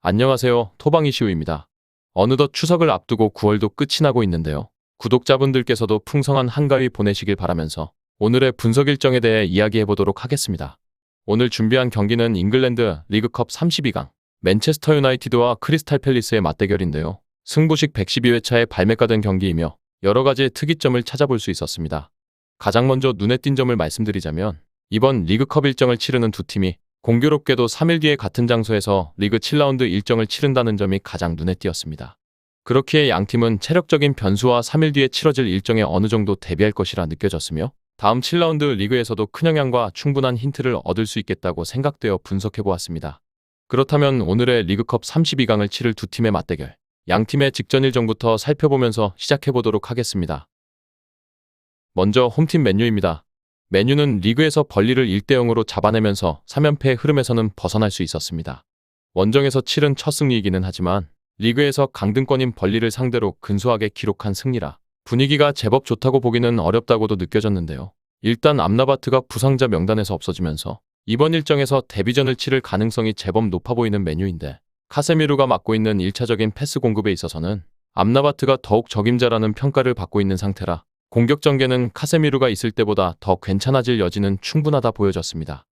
안녕하세요. 토방이시우입니다. 어느덧 추석을 앞두고 9월도 끝이 나고 있는데요. 구독자분들께서도 풍성한 한가위 보내시길 바라면서 오늘의 분석 일정에 대해 이야기해 보도록 하겠습니다. 오늘 준비한 경기는 잉글랜드 리그컵 32강 맨체스터 유나이티드와 크리스탈 팰리스의 맞대결인데요. 승부식 112회차에 발매가 된 경기이며 여러 가지 특이점을 찾아볼 수 있었습니다. 가장 먼저 눈에 띈 점을 말씀드리자면 이번 리그컵 일정을 치르는 두 팀이 공교롭게도 3일 뒤에 같은 장소에서 리그 7라운드 일정을 치른다는 점이 가장 눈에 띄었습니다. 그렇기에 양팀은 체력적인 변수와 3일 뒤에 치러질 일정에 어느 정도 대비할 것이라 느껴졌으며 다음 7라운드 리그에서도 큰 영향과 충분한 힌트를 얻을 수 있겠다고 생각되어 분석해보았습니다. 그렇다면 오늘의 리그컵 32강을 치를 두 팀의 맞대결, 양팀의 직전 일정부터 살펴보면서 시작해보도록 하겠습니다. 먼저 홈팀 맨유입니다. 맨유는 리그에서 벌리를 1대0으로 잡아내면서 3연패의 흐름에서는 벗어날 수 있었습니다. 원정에서 치른 첫 승리이기는 하지만 리그에서 강등권인 벌리를 상대로 근소하게 기록한 승리라 분위기가 제법 좋다고 보기는 어렵다고도 느껴졌는데요. 일단 암라바트가 부상자 명단에서 없어지면서 이번 일정에서 데뷔전을 치를 가능성이 제법 높아 보이는 맨유인데 카세미루가 맡고 있는 1차적인 패스 공급에 있어서는 암라바트가 더욱 적임자라는 평가를 받고 있는 상태라 공격 전개는 카세미루가 있을 때보다 더 괜찮아질 여지는 충분하다 보여졌습니다.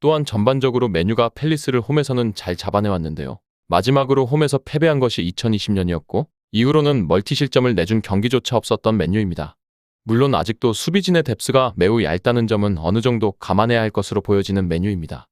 또한 전반적으로 맨유가 팰리스를 홈에서는 잘 잡아내왔는데요. 마지막으로 홈에서 패배한 것이 2020년이었고 이후로는 멀티 실점을 내준 경기조차 없었던 맨유입니다. 물론 아직도 수비진의 뎁스가 매우 얇다는 점은 어느 정도 감안해야 할 것으로 보여지는 맨유입니다.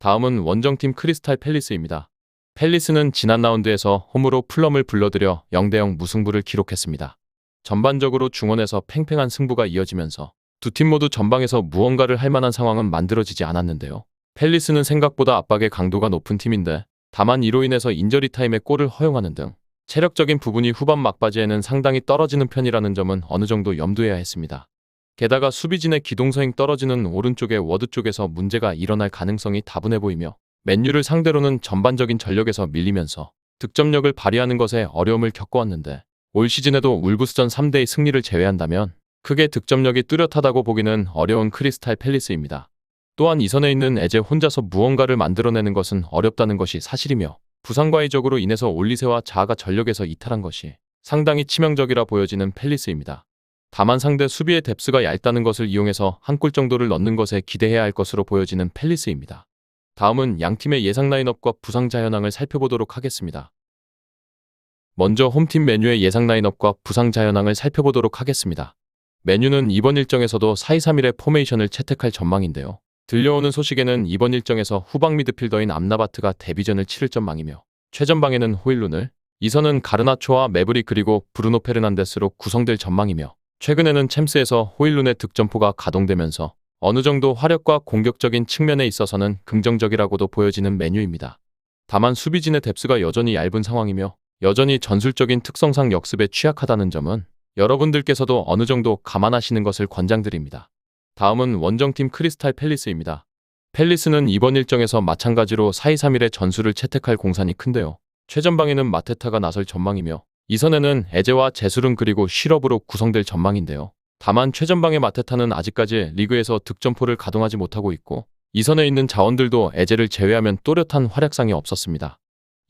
다음은 원정팀 크리스탈 팰리스입니다. 팰리스는 지난 라운드에서 홈으로 풀럼을 불러들여 0대0 무승부를 기록했습니다. 전반적으로 중원에서 팽팽한 승부가 이어지면서 두 팀 모두 전방에서 무언가를 할 만한 상황은 만들어지지 않았는데요. 팰리스는 생각보다 압박의 강도가 높은 팀인데 다만 이로 인해서 인저리 타임에 골을 허용하는 등 체력적인 부분이 후반 막바지에는 상당히 떨어지는 편이라는 점은 어느 정도 염두해야 했습니다. 게다가 수비진의 기동성이 떨어지는 오른쪽의 워드 쪽에서 문제가 일어날 가능성이 다분해 보이며 맨유를 상대로는 전반적인 전력에서 밀리면서 득점력을 발휘하는 것에 어려움을 겪어왔는데 올 시즌에도 울브스전 3대2 승리를 제외한다면 크게 득점력이 뚜렷하다고 보기는 어려운 크리스탈 팰리스입니다. 또한 이선에 있는 에제 혼자서 무언가를 만들어내는 것은 어렵다는 것이 사실이며 부상과 이적으로 인해서 올리세와 자아가 전력에서 이탈한 것이 상당히 치명적이라 보여지는 팰리스입니다. 다만 상대 수비의 뎁스가 얇다는 것을 이용해서 한 골 정도를 넣는 것에 기대해야 할 것으로 보여지는 팰리스입니다. 다음은 양팀의 예상 라인업과 부상자 현황을 살펴보도록 하겠습니다. 먼저 홈팀 맨유의 예상 라인업과 부상자 현황을 살펴보도록 하겠습니다. 맨유는 이번 일정에서도 4-2-3-1의 포메이션을 채택할 전망인데요. 들려오는 소식에는 이번 일정에서 후방 미드필더인 암라바트가 데뷔전을 치를 전망이며 최전방에는 호일룬을, 이선은 가르나초와 매브릭 그리고 브루노 페르난데스로 구성될 전망이며 최근에는 챔스에서 호일룬의 득점포가 가동되면서 어느 정도 화력과 공격적인 측면에 있어서는 긍정적이라고도 보여지는 맨유입니다. 다만 수비진의 뎁스가 여전히 얇은 상황이며 여전히 전술적인 특성상 역습에 취약하다는 점은 여러분들께서도 어느 정도 감안하시는 것을 권장드립니다. 다음은 원정팀 크리스탈 팰리스입니다. 팰리스는 이번 일정에서 마찬가지로 4-2-3-1의 전술을 채택할 공산이 큰데요. 최전방에는 마테타가 나설 전망이며 이선에는 에제와 제수른 그리고 쉬럽으로 구성될 전망인데요. 다만 최전방의 마테타는 아직까지 리그에서 득점포를 가동하지 못하고 있고 이선에 있는 자원들도 에제를 제외하면 또렷한 활약상이 없었습니다.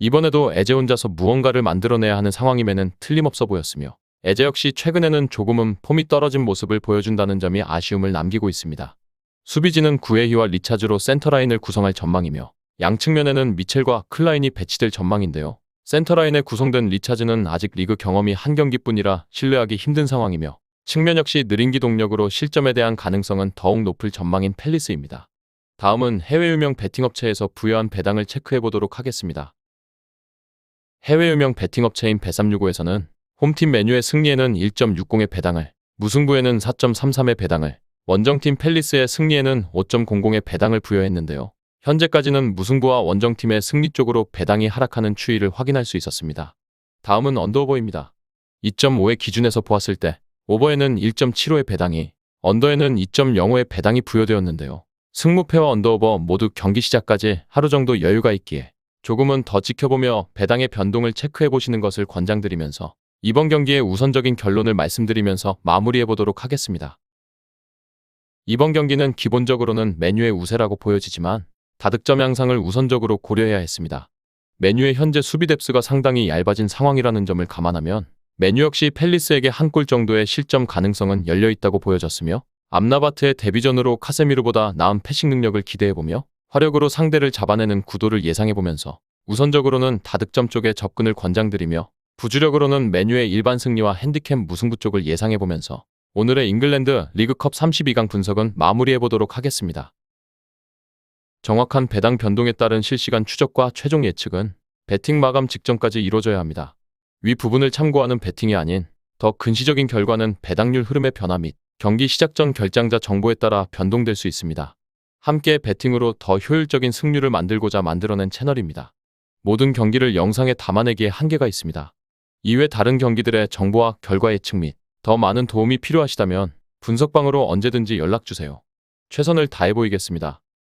이번에도 에제 혼자서 무언가를 만들어내야 하는 상황임에는 틀림없어 보였으며 에제 역시 최근에는 조금은 폼이 떨어진 모습을 보여준다는 점이 아쉬움을 남기고 있습니다. 수비진은 구에히와 리차즈로 센터라인을 구성할 전망이며 양측면에는 미첼과 클라인이 배치될 전망인데요. 센터라인에 구성된 리차즈는 아직 리그 경험이 한 경기뿐이라 신뢰하기 힘든 상황이며 측면 역시 느린 기동력으로 실점에 대한 가능성은 더욱 높을 전망인 팰리스입니다. 다음은 해외 유명 베팅업체에서 부여한 배당을 체크해보도록 하겠습니다. 해외 유명 베팅업체인 bet365에서는 홈팀 맨유의 승리에는 1.60의 배당을, 무승부에는 4.33의 배당을, 원정팀 팰리스의 승리에는 5.00의 배당을 부여했는데요. 현재까지는 무승부와 원정팀의 승리 쪽으로 배당이 하락하는 추이를 확인할 수 있었습니다. 다음은 언더오버입니다. 2.5의 기준에서 보았을 때 오버에는 1.75의 배당이, 언더에는 2.05의 배당이 부여되었는데요. 승무패와 언더오버 모두 경기 시작까지 하루 정도 여유가 있기에 조금은 더 지켜보며 배당의 변동을 체크해보시는 것을 권장드리면서 이번 경기의 우선적인 결론을 말씀드리면서 마무리해보도록 하겠습니다. 이번 경기는 기본적으로는 맨유의 우세라고 보여지지만 다득점 양상을 우선적으로 고려해야 했습니다. 메뉴의 현재 수비 뎁스가 상당히 얇아진 상황이라는 점을 감안하면 메뉴 역시 팰리스에게 한 골 정도의 실점 가능성은 열려 있다고 보여졌으며 암라바트의 데뷔전으로 카세미르보다 나은 패싱 능력을 기대해보며 화력으로 상대를 잡아내는 구도를 예상해보면서 우선적으로는 다득점 쪽에 접근을 권장드리며 부주력으로는 메뉴의 일반 승리와 핸디캡 무승부 쪽을 예상해보면서 오늘의 잉글랜드 리그컵 32강 분석은 마무리해보도록 하겠습니다. 정확한 배당 변동에 따른 실시간 추적과 최종 예측은 배팅 마감 직전까지 이루어져야 합니다. 위 부분을 참고하는 배팅이 아닌 더 근시적인 결과는 배당률 흐름의 변화 및 경기 시작 전 결장자 정보에 따라 변동될 수 있습니다. 함께 배팅으로 더 효율적인 승률을 만들고자 만들어낸 채널입니다. 모든 경기를 영상에 담아내기에 한계가 있습니다. 이외 다른 경기들의 정보와 결과 예측 및 더 많은 도움이 필요하시다면 분석방으로 언제든지 연락주세요. 최선을 다해 보이겠습니다.